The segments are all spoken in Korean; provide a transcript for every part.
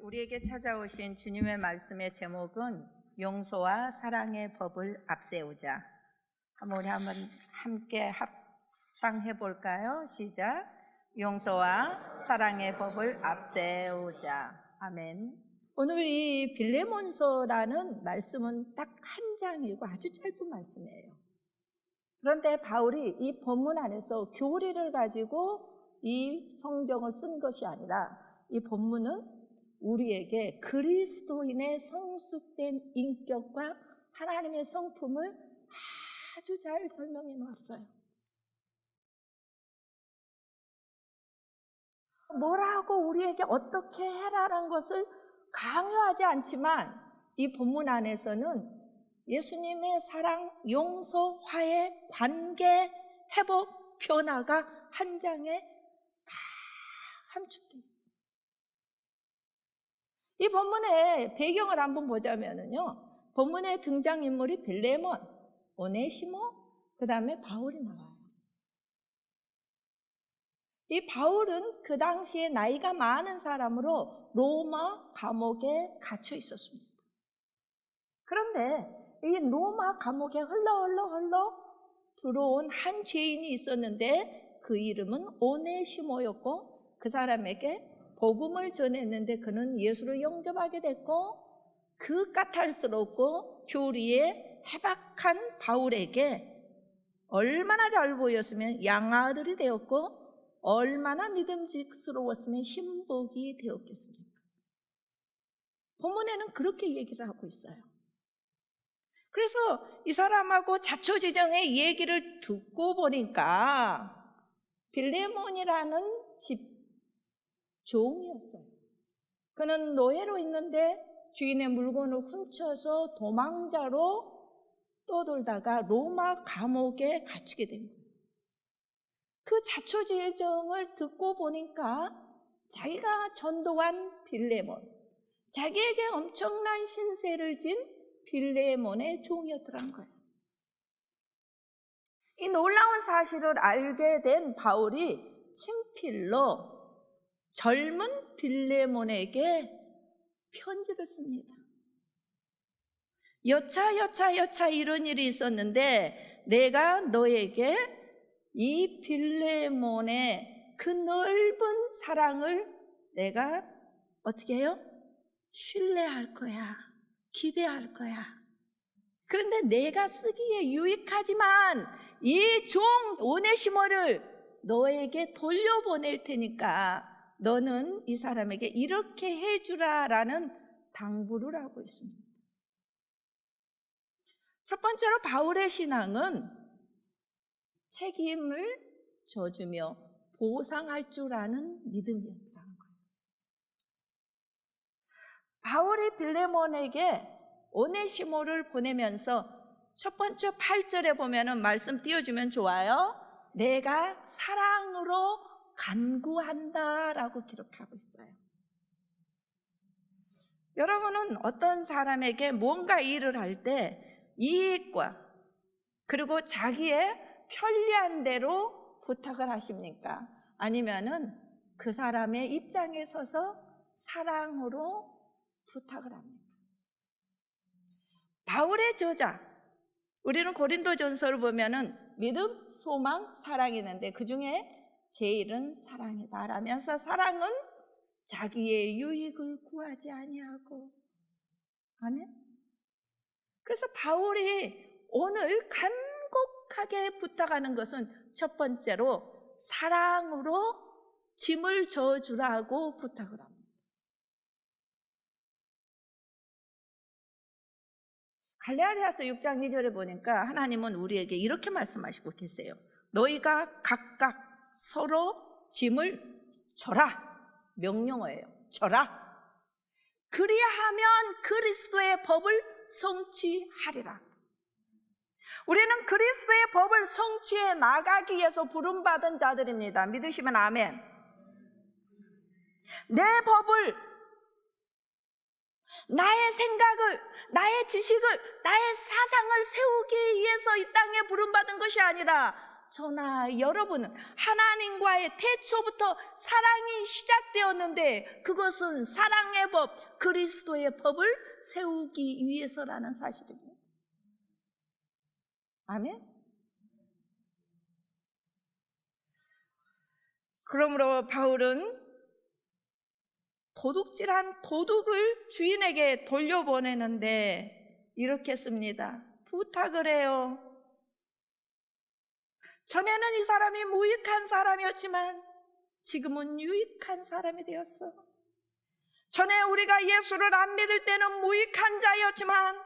우리에게 찾아오신 주님의 말씀의 제목은 용서와 사랑의 법을 앞세우자. 우리 한번 함께 합창해 볼까요? 시작. 용서와 사랑의 법을 앞세우자. 아멘. 오늘 이 빌레몬서라는 말씀은 딱 한 장이고 아주 짧은 말씀이에요. 그런데 바울이 이 본문 안에서 교리를 가지고 이 성경을 쓴 것이 아니라 이 본문은 우리에게 그리스도인의 성숙된 인격과 하나님의 성품을 아주 잘 설명해 놓았어요. 뭐라고 우리에게 어떻게 해라라는 것을 강요하지 않지만 이 본문 안에서는 예수님의 사랑, 용서, 화해, 관계, 회복, 변화가 한 장에 다 함축되어 있어요. 이 본문의 배경을 한번 보자면요, 본문의 등장인물이 빌레몬, 오네시모, 그 다음에 바울이 나와요. 이 바울은 그 당시에 나이가 많은 사람으로 로마 감옥에 갇혀 있었습니다. 그런데 이 로마 감옥에 흘러 들어온 한 죄인이 있었는데 그 이름은 오네시모였고, 그 사람에게 복음을 전했는데 그는 예수를 영접하게 됐고, 그 까탈스럽고 교리에 해박한 바울에게 얼마나 잘 보였으면 양아들이 되었고, 얼마나 믿음직스러웠으면 신복이 되었겠습니까? 본문에는 그렇게 얘기를 하고 있어요. 그래서 이 사람하고 자초지종의 얘기를 듣고 보니까 빌레몬이라는 집 종이었어요. 그는 노예로 있는데 주인의 물건을 훔쳐서 도망자로 떠돌다가 로마 감옥에 갇히게 된 거예요. 그 자초지종을 듣고 보니까 자기가 전도한 빌레몬, 자기에게 엄청난 신세를 진 빌레몬의 종이었더란 거예요. 이 놀라운 사실을 알게 된 바울이 친필로 젊은 빌레몬에게 편지를 씁니다. 여차 이런 일이 있었는데 내가 너에게 이 빌레몬의 그 넓은 사랑을 내가 어떻게 해요? 신뢰할 거야. 기대할 거야. 그런데 내가 쓰기에 유익하지만 이 종 오네시모를 너에게 돌려보낼 테니까 너는 이 사람에게 이렇게 해주라라는 당부를 하고 있습니다. 첫 번째로 바울의 신앙은 책임을 져주며 보상할 줄 아는 믿음이었다는 거예요. 바울이 빌레몬에게 오네시모를 보내면서 첫 번째 8절에 보면은 말씀 띄워주면 좋아요. 내가 사랑으로 간구한다라고 기록하고 있어요. 여러분은 어떤 사람에게 뭔가 일을 할 때 이익과 그리고 자기의 편리한 대로 부탁을 하십니까? 아니면은 그 사람의 입장에 서서 사랑으로 부탁을 합니까? 바울의 저자, 우리는 고린도전서를 보면은 믿음, 소망, 사랑이 있는데 그 중에 제일은 사랑이다 라면서 사랑은 자기의 유익을 구하지 아니하고, 아멘. 그래서 바울이 오늘 간곡하게 부탁하는 것은 첫 번째로 사랑으로 짐을 져주라고 부탁을 합니다. 갈라디아서 6장 2절에 보니까 하나님은 우리에게 이렇게 말씀하시고 계세요. 너희가 각각 서로 짐을 져라. 명령어예요. 져라. 그리하면 그리스도의 법을 성취하리라. 우리는 그리스도의 법을 성취해 나가기 위해서 부름받은 자들입니다. 믿으시면 아멘. 내 법을, 나의 생각을, 나의 지식을, 나의 사상을 세우기 위해서 이 땅에 부름받은 것이 아니라 저나 여러분은 하나님과의 태초부터 사랑이 시작되었는데 그것은 사랑의 법, 그리스도의 법을 세우기 위해서라는 사실입니다. 아멘. 그러므로 바울은 도둑질한 도둑을 주인에게 돌려보내는데 이렇게 씁니다. 부탁을 해요. 전에는 이 사람이 무익한 사람이었지만 지금은 유익한 사람이 되었어. 전에 우리가 예수를 안 믿을 때는 무익한 자였지만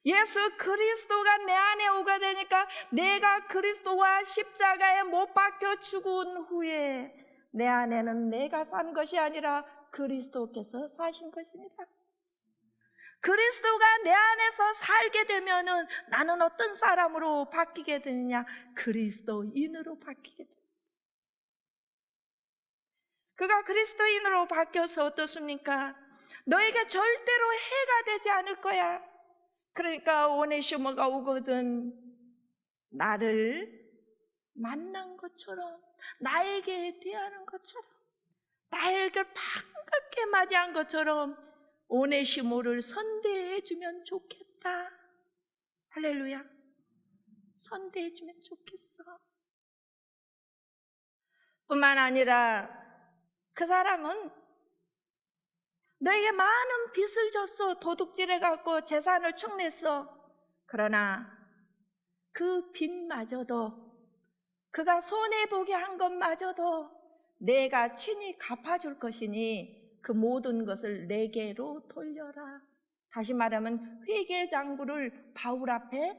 예수 그리스도가 내 안에 오게 되니까 내가 그리스도와 십자가에 못 박혀 죽은 후에 내 안에는 내가 산 것이 아니라 그리스도께서 사신 것입니다. 그리스도가 내 안에서 살게 되면은 나는 어떤 사람으로 바뀌게 되느냐? 그리스도인으로 바뀌게 됩니다. 그가 그리스도인으로 바뀌어서 어떻습니까? 너에게 절대로 해가 되지 않을 거야. 그러니까 오네시모가 오거든 나를 만난 것처럼, 나에게 대하는 것처럼, 나에게 반갑게 맞이한 것처럼 오네시모를 선대해 주면 좋겠다. 할렐루야. 선대해 주면 좋겠어. 뿐만 아니라 그 사람은 너에게 많은 빚을 졌어. 도둑질해갖고 재산을 축냈어. 그러나 그 빚마저도, 그가 손해보게 한 것마저도 내가 친히 갚아줄 것이니 그 모든 것을 내게로 돌려라. 다시 말하면 회계장부를 바울 앞에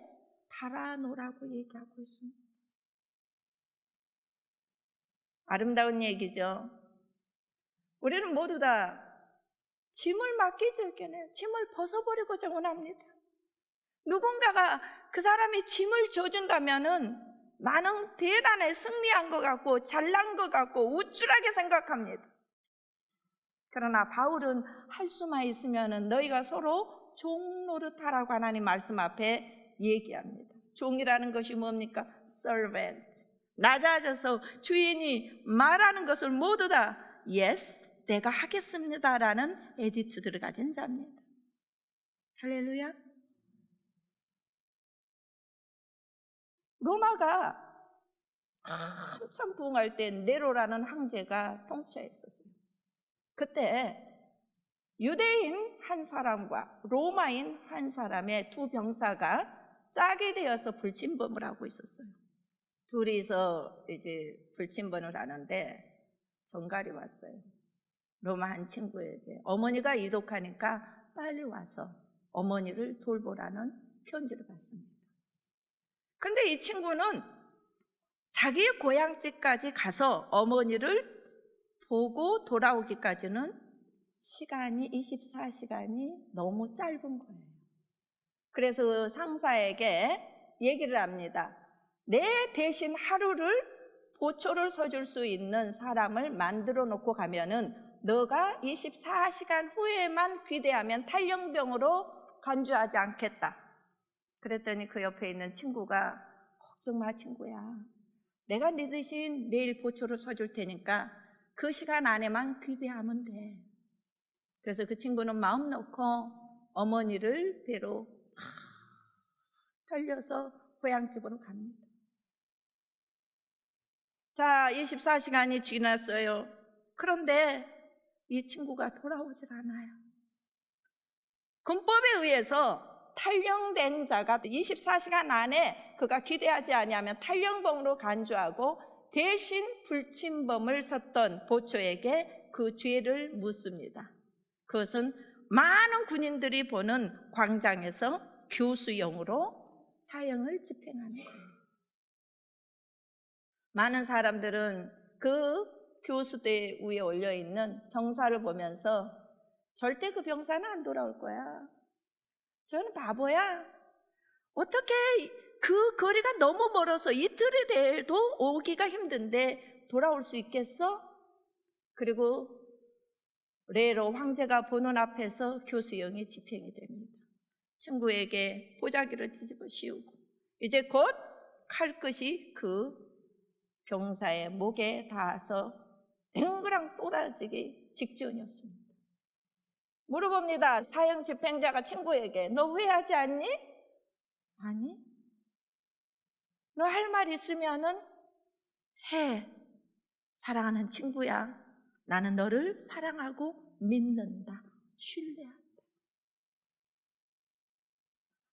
달아놓으라고 얘기하고 있습니다. 아름다운 얘기죠. 우리는 모두 다 짐을 맡기지 않겠네요. 짐을 벗어버리고자 원합니다. 누군가가 그 사람이 짐을 져준다면은 나는 대단히 승리한 것 같고 잘난 것 같고 우쭐하게 생각합니다. 그러나 바울은 할 수만 있으면은 너희가 서로 종 노릇하라고 하나님 말씀 앞에 얘기합니다. 종이라는 것이 뭡니까? servant. 낮아져서 주인이 말하는 것을 모두 다 yes, 내가 하겠습니다라는 애티튜드를 가진 자입니다. 할렐루야. 로마가 한참 부흥할 때 네로라는 황제가 통치했었어요. 그때 유대인 한 사람과 로마인 한 사람의 두 병사가 짝이 되어서 불침범을 하고 있었어요. 둘이서 이제 불침범을 하는데 전갈이 왔어요. 로마 한 친구에게 어머니가 이독하니까 빨리 와서 어머니를 돌보라는 편지를 받습니다. 그런데 이 친구는 자기의 고향집까지 가서 어머니를 보고 돌아오기까지는 시간이 24시간이 너무 짧은 거예요. 그래서 상사에게 얘기를 합니다. 내 대신 하루를 보초를 서줄 수 있는 사람을 만들어 놓고 가면은 너가 24시간 후에만 귀대하면 탈영병으로 간주하지 않겠다. 그랬더니 그 옆에 있는 친구가 걱정 마 친구야. 내가 네 대신 내일 보초를 서줄 테니까 그 시간 안에만 귀대하면 돼. 그래서 그 친구는 마음 놓고 어머니를 배로 달려서 고향집으로 갑니다. 자, 24시간이 지났어요. 그런데 이 친구가 돌아오질 않아요. 군법에 의해서 탈영된 자가 24시간 안에 그가 귀대하지 아니하면 탈영범으로 간주하고 대신 불침범을 섰던 보초에게 그 죄를 묻습니다. 그것은 많은 군인들이 보는 광장에서 교수형으로 사형을 집행하는 거예요. 많은 사람들은 그 교수대 위에 올려있는 병사를 보면서 절대 그 병사는 안 돌아올 거야. 저는 바보야. 어떻게 그 거리가 너무 멀어서 이틀이 돼도 오기가 힘든데 돌아올 수 있겠어? 그리고 레로 황제가 보는 앞에서 교수형이 집행이 됩니다. 친구에게 보자기를 뒤집어 씌우고 이제 곧 칼끝이 그 병사의 목에 닿아서 댕그랑 또라지기 직전이었습니다. 물어봅니다. 사형 집행자가 친구에게 너 후회하지 않니? 아니. 너 할 말 있으면은 해. 사랑하는 친구야. 나는 너를 사랑하고 믿는다. 신뢰한다.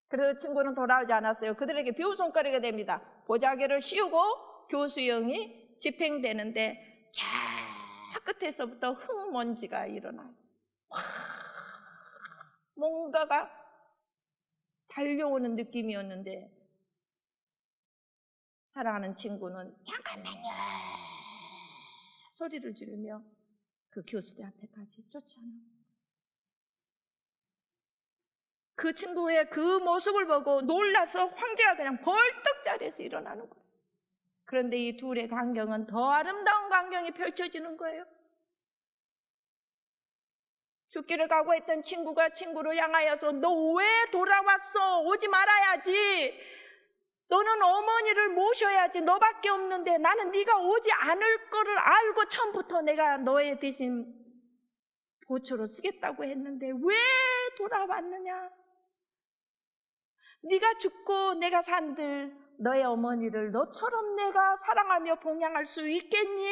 그래도 친구는 돌아오지 않았어요. 그들에게 비웃음거리가 됩니다. 보자기를 씌우고 교수형이 집행되는데 저 끝에서부터 흙먼지가 일어나요. 뭔가가 달려오는 느낌이었는데 사랑하는 친구는 잠깐만요 소리를 지르며 그 교수대 앞에까지 쫓아나요. 그 친구의 그 모습을 보고 놀라서 황제가 그냥 벌떡 자리에서 일어나는 거예요. 그런데 이 둘의 광경은 더 아름다운 광경이 펼쳐지는 거예요. 죽기를 각오했던 친구가 친구를 향하여서 너 왜 돌아왔어? 오지 말아야지. 너는 어머니를 모셔야지. 너밖에 없는데 나는 네가 오지 않을 거를 알고 처음부터 내가 너의 대신 보초로 쓰겠다고 했는데 왜 돌아왔느냐? 네가 죽고 내가 산들 너의 어머니를 너처럼 내가 사랑하며 봉양할 수 있겠니?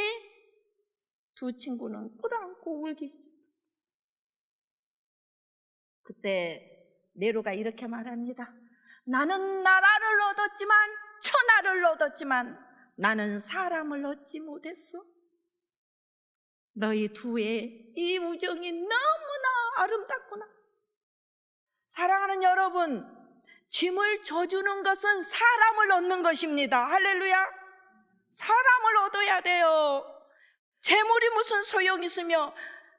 두 친구는 꿇어안고 울기 시작합니다. 그때 네로가 이렇게 말합니다. 나는 나라를 얻었지만 천하를 얻었지만 나는 사람을 얻지 못했어. 너희 두의 이 우정이 너무나 아름답구나. 사랑하는 여러분, 짐을 져주는 것은 사람을 얻는 것입니다. 할렐루야. 사람을 얻어야 돼요. 재물이 무슨 소용이 있으며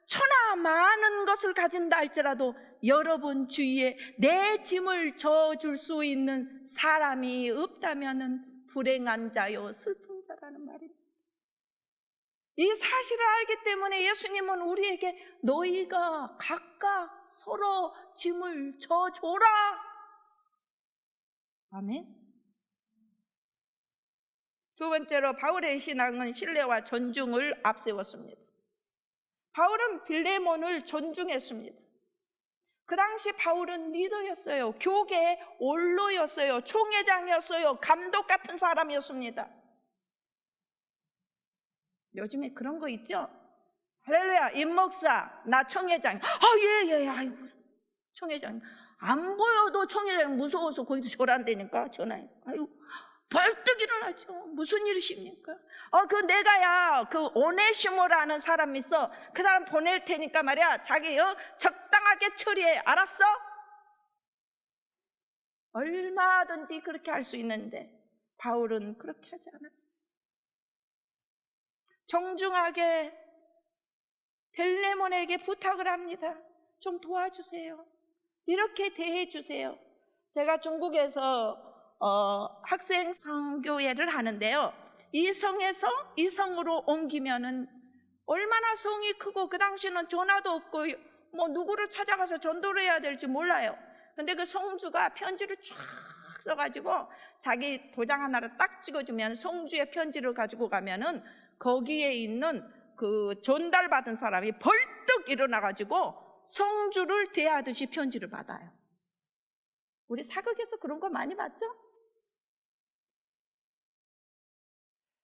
천하 많은 것을 가진다 할지라도 여러분 주위에 내 짐을 져줄 수 있는 사람이 없다면 불행한 자요 슬픈 자라는 말입니다. 이 사실을 알기 때문에 예수님은 우리에게 너희가 각각 서로 짐을 져줘라. 아멘. 두 번째로 바울의 신앙은 신뢰와 존중을 앞세웠습니다. 바울은 빌레몬을 존중했습니다. 그 당시 바울은 리더였어요. 교계 원로였어요. 총회장이었어요. 감독 같은 사람이었습니다. 요즘에 그런 거 있죠? 할렐루야, 임목사, 나 총회장. 예, 아이고, 총회장. 안 보여도 총회장 무서워서 거기도 절안되니까 전화해. 아이고, 벌떡 일어나죠. 무슨 일이십니까? 내가야 그 오네시모라는 사람 있어. 그 사람 보낼 테니까 말이야. 자기 적당하게 처리해. 알았어? 얼마든지 그렇게 할 수 있는데 바울은 그렇게 하지 않았어요. 정중하게 빌레몬에게 부탁을 합니다. 좀 도와주세요. 이렇게 대해주세요. 제가 중국에서 학생 선교회를 하는데요. 이 성에서 이 성으로 옮기면은 얼마나 성이 크고 그 당시는 전화도 없고 뭐 누구를 찾아가서 전도를 해야 될지 몰라요. 근데 그 성주가 편지를 쫙 써가지고 자기 도장 하나를 딱 찍어주면 성주의 편지를 가지고 가면은 거기에 있는 그 전달받은 사람이 벌떡 일어나가지고 성주를 대하듯이 편지를 받아요. 우리 사극에서 그런 거 많이 봤죠?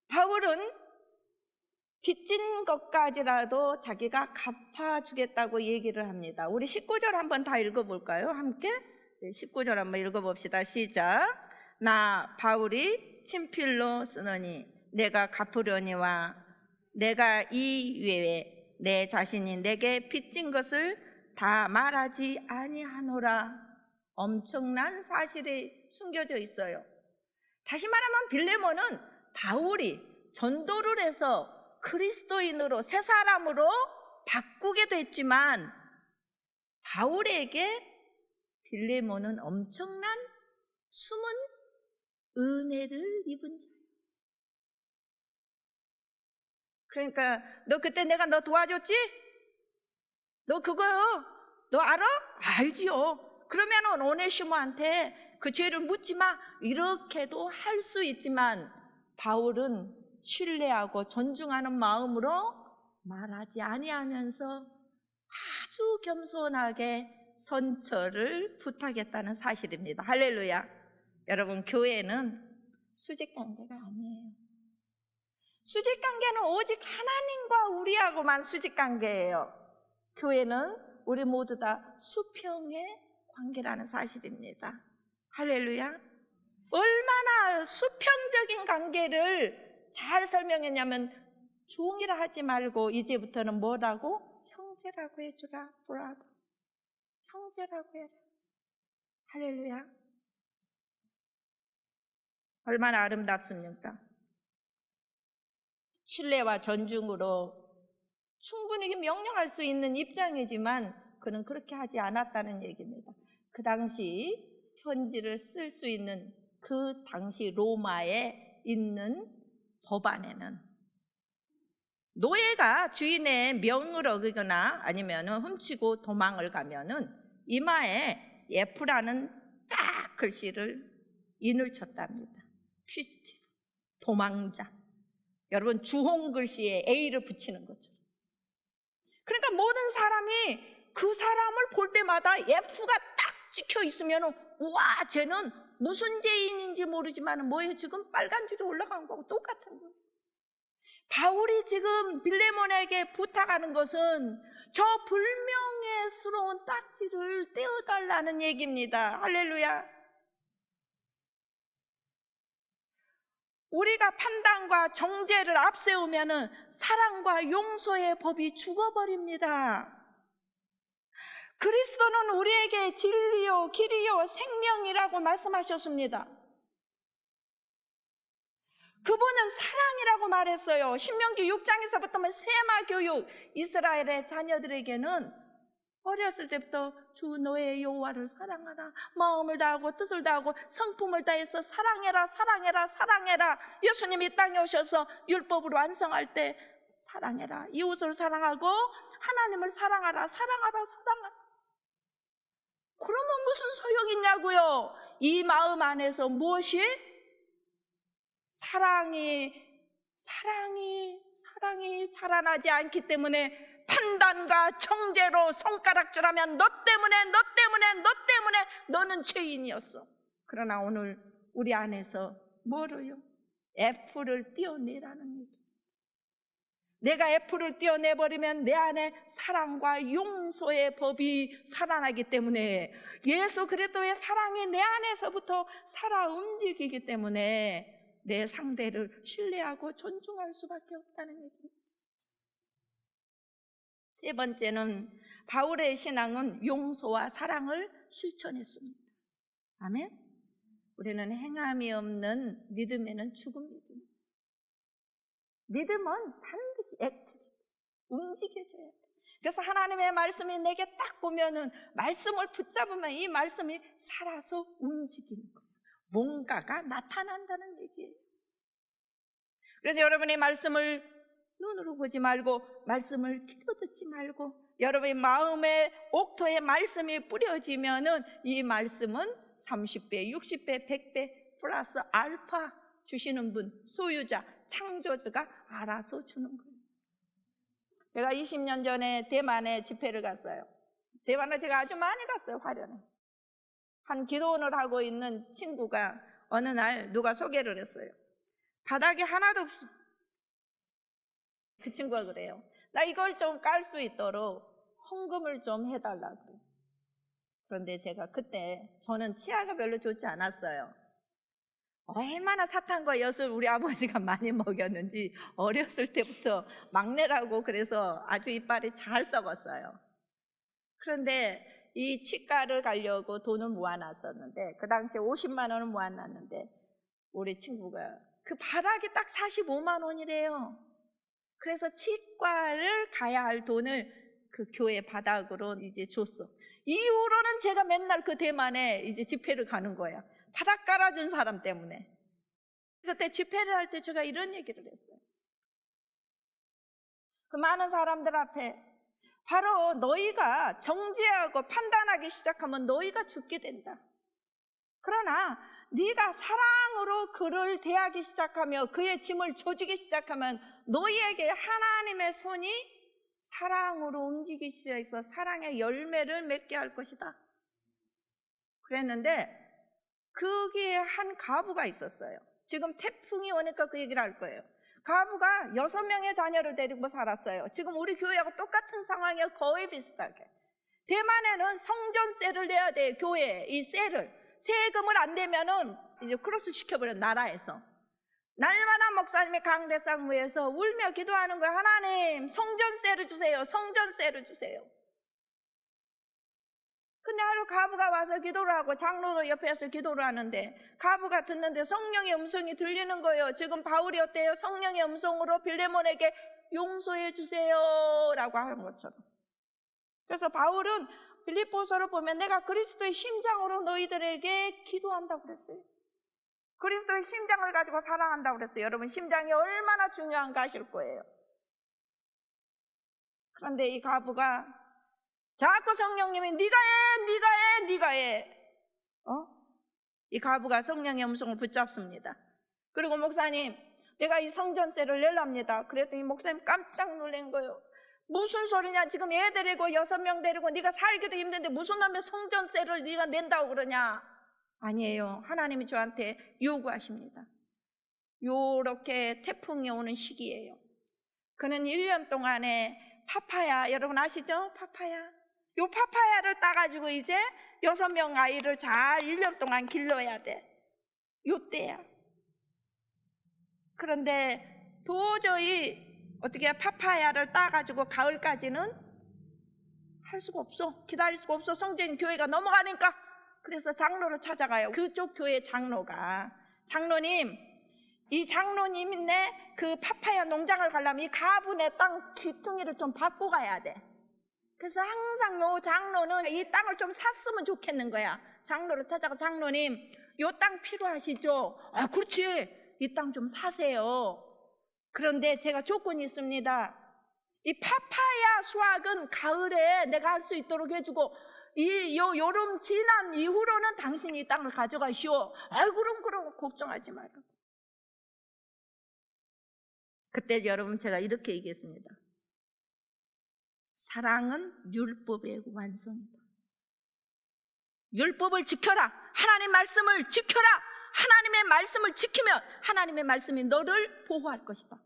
바울은 빚진 것까지라도 자기가 갚아주겠다고 얘기를 합니다. 우리 19절 한번 다 읽어볼까요? 함께 19절 한번 읽어봅시다. 시작. 나 바울이 친필로 쓰노니 내가 갚으려니와 내가 이 외에 내 자신이 내게 빚진 것을 다 말하지 아니하노라. 엄청난 사실이 숨겨져 있어요. 다시 말하면 빌레몬은 바울이 전도를 해서 그리스도인으로 새 사람으로 바꾸게 됐지만 바울에게 빌레몬은 엄청난 숨은 은혜를 입은 자예요. 그러니까 너 그때 내가 너 도와줬지? 너 그거 너 알아? 알지요. 그러면은 오네시모한테 그 죄를 묻지 마, 이렇게도 할 수 있지만 바울은 신뢰하고 존중하는 마음으로 말하지 아니하면서 아주 겸손하게 선처를 부탁했다는 사실입니다. 할렐루야. 여러분, 교회는 수직 관계가 아니에요. 수직 관계는 오직 하나님과 우리하고만 수직 관계예요. 교회는 우리 모두 다 수평의 관계라는 사실입니다. 할렐루야. 얼마나 수평적인 관계를 잘 설명했냐면, 종이라 하지 말고 이제부터는 뭐라고? 형제라고 해주라. 브라더. 형제라고 해라. 할렐루야. 얼마나 아름답습니까? 신뢰와 존중으로 충분히 명령할 수 있는 입장이지만 그는 그렇게 하지 않았다는 얘기입니다. 그 당시 편지를 쓸 수 있는 그 당시 로마에 있는 법안에는 노예가 주인의 명을 어기거나 아니면 훔치고 도망을 가면은 이마에 F라는 딱 글씨를 인을 쳤답니다. 퓨지티브, 도망자. 여러분, 주홍 글씨에 A를 붙이는 거죠. 그러니까 모든 사람이 그 사람을 볼 때마다 F가 딱 찍혀 있으면 와, 쟤는 무슨 죄인인지 모르지만 뭐예요? 지금 빨간 줄이 올라간 거하고 똑같은 거예요. 바울이 지금 빌레몬에게 부탁하는 것은 저 불명예스러운 딱지를 떼어달라는 얘기입니다. 할렐루야. 우리가 판단과 정죄를 앞세우면 사랑과 용서의 법이 죽어버립니다. 그리스도는 우리에게 진리요 길이요 생명이라고 말씀하셨습니다. 그분은 사랑이라고 말했어요. 신명기 6장에서부터 세마 교육, 이스라엘의 자녀들에게는 어렸을 때부터 주 너의 여호와를 사랑하라, 마음을 다하고 뜻을 다하고 성품을 다해서 사랑해라, 사랑해라, 사랑해라. 예수님이 이 땅에 오셔서 율법으로 완성할 때 사랑해라, 이웃을 사랑하고 하나님을 사랑하라, 사랑하라, 사랑하라. 그러면 무슨 소용이 있냐고요? 이 마음 안에서 무엇이? 사랑이 자라나지 않기 때문에 판단과 정죄로 손가락질하면 너 때문에 너는 죄인이었어. 그러나 오늘 우리 안에서 뭐로요? F를 떼어내라는 얘기. 내가 F를 떼어내버리면 내 안에 사랑과 용서의 법이 살아나기 때문에, 예수 그리스도의 사랑이 내 안에서부터 살아 움직이기 때문에 내 상대를 신뢰하고 존중할 수밖에 없다는 얘기입니다. 세 번째는 바울의 신앙은 용서와 사랑을 실천했습니다. 아멘. 우리는 행함이 없는 믿음에는 죽은 믿음. 믿음은 반드시 액티비티, 움직여져야 돼. 그래서 하나님의 말씀이 내게 딱 보면은, 말씀을 붙잡으면 이 말씀이 살아서 움직이는 거예요. 뭔가가 나타난다는 얘기예요. 그래서 여러분이 말씀을 눈으로 보지 말고, 말씀을 귀로 듣지 말고, 여러분의 마음의 옥토에 말씀이 뿌려지면은 이 말씀은 30배, 60배, 100배 플러스 알파 주시는 분, 소유자, 창조주가 알아서 주는 거예요. 제가 20년 전에 대만에 집회를 갔어요. 대만에 제가 아주 많이 갔어요. 화련에. 한 기도원을 하고 있는 친구가 어느 날 누가 소개를 했어요. 바닥이 하나도 없어. 그 친구가 그래요. 나 이걸 좀 깔 수 있도록 헌금을 좀 해달라고. 그런데 제가 그때, 저는 치아가 별로 좋지 않았어요. 얼마나 사탕과 엿을 우리 아버지가 많이 먹였는지 어렸을 때부터 막내라고 그래서 아주 이빨이 잘 썩었어요. 그런데 이 치과를 가려고 돈을 모아놨었는데, 그 당시에 50만 원을 모아놨는데 우리 친구가 그 바닥이 딱 45만 원이래요. 그래서 치과를 가야 할 돈을 그 교회 바닥으로 이제 줬어. 이후로는 제가 맨날 그 대만에 이제 집회를 가는 거야. 바닥 깔아준 사람 때문에. 그때 집회를 할 때 제가 이런 얘기를 했어요. 그 많은 사람들 앞에, 바로 너희가 정죄하고 판단하기 시작하면 너희가 죽게 된다. 그러나 네가 사랑으로 그를 대하기 시작하며 그의 짐을 져주기 시작하면 너희에게 하나님의 손이 사랑으로 움직이기 시작해서 사랑의 열매를 맺게 할 것이다. 그랬는데 거기에 한 과부가 있었어요. 지금 태풍이 오니까 그 얘기를 할 거예요. 과부가 6명의 자녀를 데리고 살았어요. 지금 우리 교회하고 똑같은 상황이에요. 거의 비슷하게. 대만에는 성전세를 내야 돼요. 교회에 이 세금을 안 내면은 이제 크로스 시켜버려요. 나라에서. 날마다 목사님이 강대상무에서 울며 기도하는 거예요. 하나님, 성전세를 주세요. 성전세를 주세요. 근데 하루 과부가 와서 기도를 하고 장로도 옆에서 기도를 하는데 과부가 듣는데 성령의 음성이 들리는 거예요. 지금 바울이 어때요? 성령의 음성으로 빌레몬에게 용서해 주세요 라고 한 것처럼. 그래서 바울은 빌립보서를 보면 내가 그리스도의 심장으로 너희들에게 기도한다고 그랬어요. 그리스도의 심장을 가지고 사랑한다고 그랬어요. 여러분 심장이 얼마나 중요한가 아실 거예요. 그런데 이 과부가 자꾸 성령님이 네가 해. 이 과부가 성령의 음성을 붙잡습니다. 그리고 목사님, 내가 이 성전세를 내랍니다. 그랬더니 목사님 깜짝 놀란 거예요. 무슨 소리냐? 지금 애 데리고 6명 데리고 네가 살기도 힘든데 무슨 놈의 성전세를 네가 낸다고 그러냐? 아니에요. 하나님이 저한테 요구하십니다. 요렇게 태풍이 오는 시기예요. 그는 1년 동안에 파파야, 여러분 아시죠? 파파야. 요 파파야를 따가지고 이제 6명 아이를 잘 1년 동안 길러야 돼. 요 때야. 그런데 도저히 어떻게 파파야를 따가지고 가을까지는 할 수가 없어. 기다릴 수가 없어. 성전 교회가 넘어가니까. 그래서 장로를 찾아가요. 그쪽 교회 장로가 장로님, 이 장로님네 그 파파야 농장을 가려면 이 가분의 땅 귀퉁이를 좀 받고 가야 돼. 그래서 항상 요 장로는 이 땅을 좀 샀으면 좋겠는 거야. 장로를 찾아가 장로님, 요 땅 필요하시죠? 아, 그렇지. 이 땅 좀 사세요. 그런데 제가 조건이 있습니다. 이 파파야 수확은 가을에 내가 할 수 있도록 해주고 여름 지난 이후로는 당신이 이 땅을 가져가시오. 아, 그럼 걱정하지 말라고. 그때 여러분 제가 이렇게 얘기했습니다. 사랑은 율법의 완성이다. 율법을 지켜라. 하나님 말씀을 지켜라. 하나님의 말씀을 지키면 하나님의 말씀이 너를 보호할 것이다.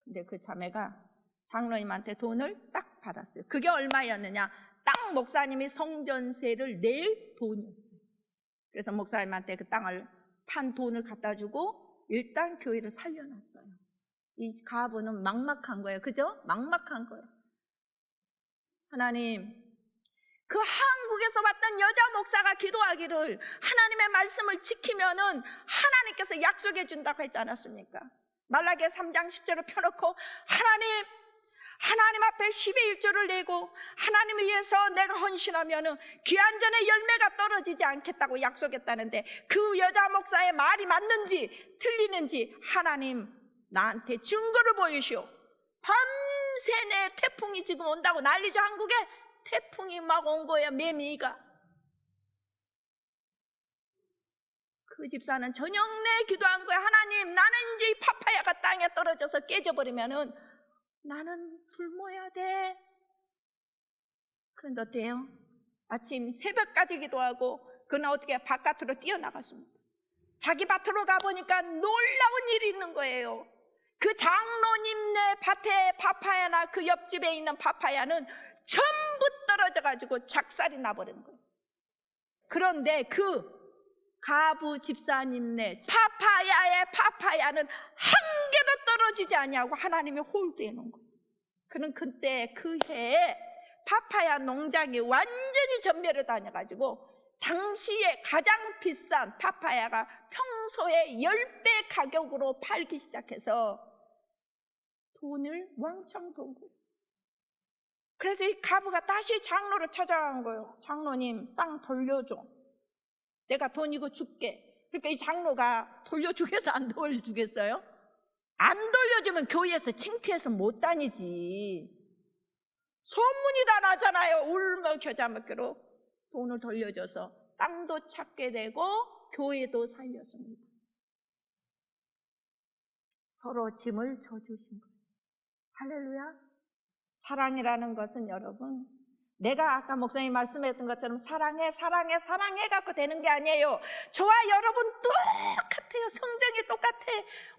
근데 그 자매가 장로님한테 돈을 딱 받았어요. 그게 얼마였느냐? 땅 목사님이 성전세를 낼 돈이었어요. 그래서 목사님한테 그 땅을 판 돈을 갖다 주고 일단 교회를 살려놨어요. 이 가부는 막막한 거예요. 그죠? 막막한 거예요. 하나님, 그 한국에서 왔던 여자 목사가 기도하기를 하나님의 말씀을 지키면은 하나님께서 약속해 준다고 했지 않았습니까? 말라기야 3장 10절을 펴놓고 하나님 앞에 10의 1조를 내고 하나님을 위해서 내가 헌신하면은 귀한 전의 열매가 떨어지지 않겠다고 약속했다는데 그 여자 목사의 말이 맞는지 틀리는지 하나님 나한테 증거를 보이시오. 밤새내 태풍이 지금 온다고 난리죠. 한국에 태풍이 막 온 거야. 매미가. 그 집사는 저녁 내 기도한 거야. 하나님, 나는 이제 이 파파야가 땅에 떨어져서 깨져버리면은 나는 굶어야 돼. 그런데 어때요? 아침 새벽까지 기도하고 그는 어떻게 바깥으로 뛰어나갔습니다. 자기 밭으로 가보니까 놀라운 일이 있는 거예요. 그 장로님네 밭에 파파야나 그 옆집에 있는 파파야는 전부 떨어져가지고 작살이 나버린 거예요. 그런데 그 가부 집사님네 파파야의 파파야는 한 개도 떨어지지 않냐고 하나님이 홀드해 놓은 거예요. 그는 그때 그 해에 파파야 농장이 완전히 전멸을 다녀가지고 당시에 가장 비싼 파파야가 평소에 10배 가격으로 팔기 시작해서 돈을 왕창 번 거예요. 그래서 이 가부가 다시 장로를 찾아간 거예요. 장로님, 땅 돌려줘. 내가 돈 이거 줄게. 그러니까 이 장로가 돌려주겠어? 안 돌려주겠어요? 안 돌려주면 교회에서 창피해서 못 다니지. 소문이 다 나잖아요. 울며 겨자 먹기로 돈을 돌려줘서 땅도 찾게 되고 교회도 살렸습니다. 서로 짐을 져주신 거예요. 할렐루야. 사랑이라는 것은 여러분, 내가 아까 목사님 말씀했던 것처럼 사랑해 갖고 되는 게 아니에요. 저와 여러분 똑같아요. 성정이 똑같아.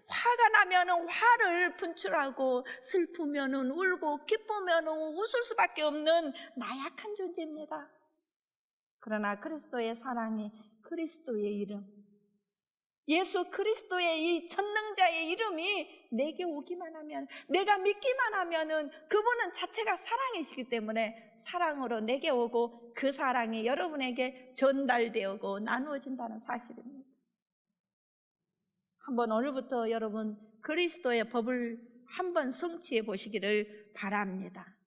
화가 나면은 화를 분출하고, 슬프면은 울고, 기쁘면은 웃을 수밖에 없는 나약한 존재입니다. 그러나 그리스도의 사랑이, 그리스도의 이름, 예수 그리스도의 이 전능자의 이름이 내게 오기만 하면, 내가 믿기만 하면은 그분은 자체가 사랑이시기 때문에 사랑으로 내게 오고 그 사랑이 여러분에게 전달되고 나누어진다는 사실입니다. 한번 오늘부터 여러분 그리스도의 법을 한번 성취해 보시기를 바랍니다.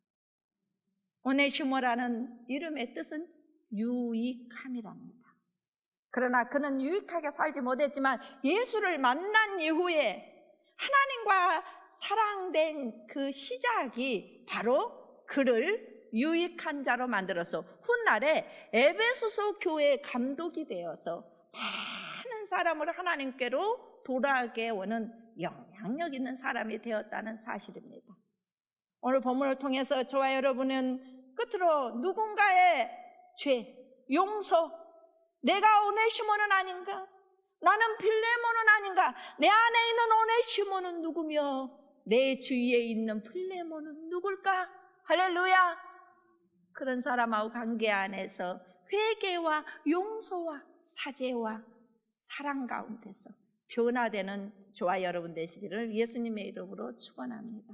오네시모라는 이름의 뜻은 유익함이랍니다. 그러나 그는 유익하게 살지 못했지만 예수를 만난 이후에 하나님과 사랑된 그 시작이 바로 그를 유익한 자로 만들어서 훗날에 에베소서 교회 감독이 되어서 많은 사람을 하나님께로 돌아가게 오는 영향력 있는 사람이 되었다는 사실입니다. 오늘 본문을 통해서 저와 여러분은 끝으로 누군가의 죄, 용서, 내가 오네시모는 아닌가? 나는 빌레몬은 아닌가? 내 안에 있는 오네시모는 누구며 내 주위에 있는 빌레몬은 누굴까? 할렐루야! 그런 사람하고 관계 안에서 회개와 용서와 사죄와 사랑 가운데서 변화되는 저와 여러분 되시기를 예수님의 이름으로 축원합니다.